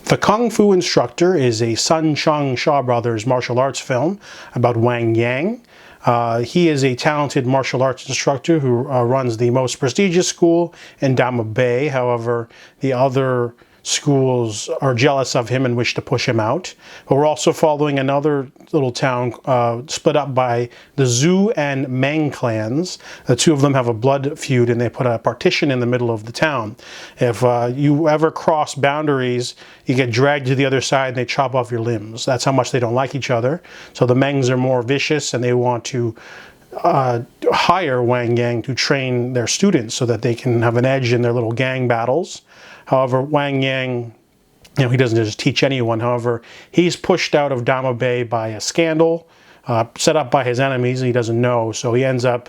The Kung Fu Instructor is a Sun Chung Shaw Brothers martial arts film about Wang Yang. He is a talented martial arts instructor who runs the most prestigious school in Dama Bay. However, the other schools are jealous of him and wish to push him out. But we're also following another little town split up by the Zhu and Meng clans. The two of them have a blood feud, and they put a partition in the middle of the town. If you ever cross boundaries, you get dragged to the other side and they chop off your limbs. That's how much they don't like each other. So the Mengs are more vicious, and they want to hire Wang Yang to train their students so that they can have an edge in their little gang battles. However, Wang Yang, he doesn't just teach anyone. However, he's pushed out of Dama Bay by a scandal set up by his enemies, and he doesn't know. So he ends up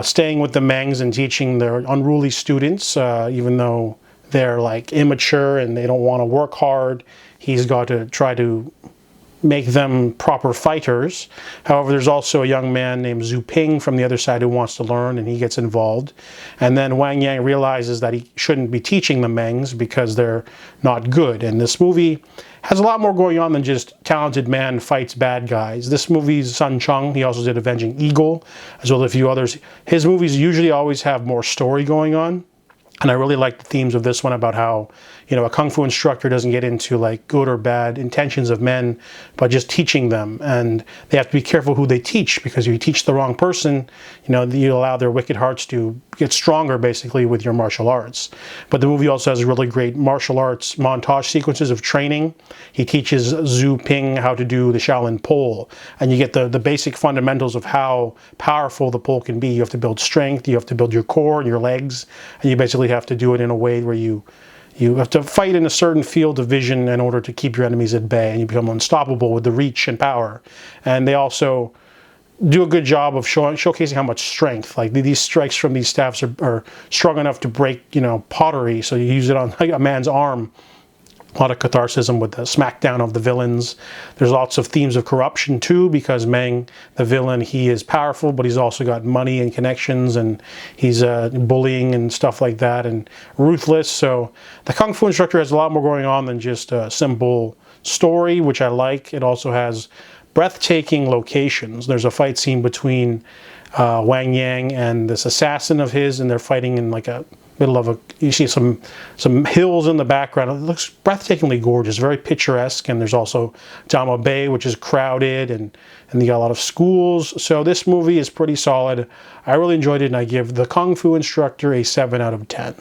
staying with the Mengs and teaching their unruly students, even though they're like immature and they don't want to work hard. He's got to try to make them proper fighters. However, there's also a young man named Zhu Ping from the other side who wants to learn, and he gets involved. And then Wang Yang realizes that he shouldn't be teaching the Mengs because they're not good. And this movie has a lot more going on than just talented man fights bad guys. This movie's Sun Chung. He also did Avenging Eagle, as well as a few others. His movies usually always have more story going on. And I really like the themes of this one about how, a Kung Fu instructor doesn't get into like good or bad intentions of men, but just teaching them. And they have to be careful who they teach, because if you teach the wrong person, you allow their wicked hearts to get stronger basically with your martial arts. But the movie also has really great martial arts montage sequences of training. He teaches Zhu Ping how to do the Shaolin pole. And you get the basic fundamentals of how powerful the pole can be. You have to build strength, you have to build your core and your legs, and you basically have to do it in a way where you have to fight in a certain field of vision in order to keep your enemies at bay, and you become unstoppable with the reach and power. And they also do a good job of showcasing how much strength, like these strikes from these staffs are strong enough to break, pottery. So you use it on like a man's arm. A lot of catharsis with the smackdown of the villains. There's lots of themes of corruption too, because Meng, the villain, he is powerful, but he's also got money and connections, and he's bullying and stuff like that, and ruthless. So the Kung Fu Instructor has a lot more going on than just a simple story, which I like. It also has breathtaking locations. There's a fight scene between Wang Yang and this assassin of his, and they're fighting in like a middle of you see some hills in the background. It looks breathtakingly gorgeous, very picturesque. And there's also Dama Bay, which is crowded, and you got a lot of schools. So this movie is pretty solid. I really enjoyed it, and I give The Kung Fu Instructor a 7 out of 10.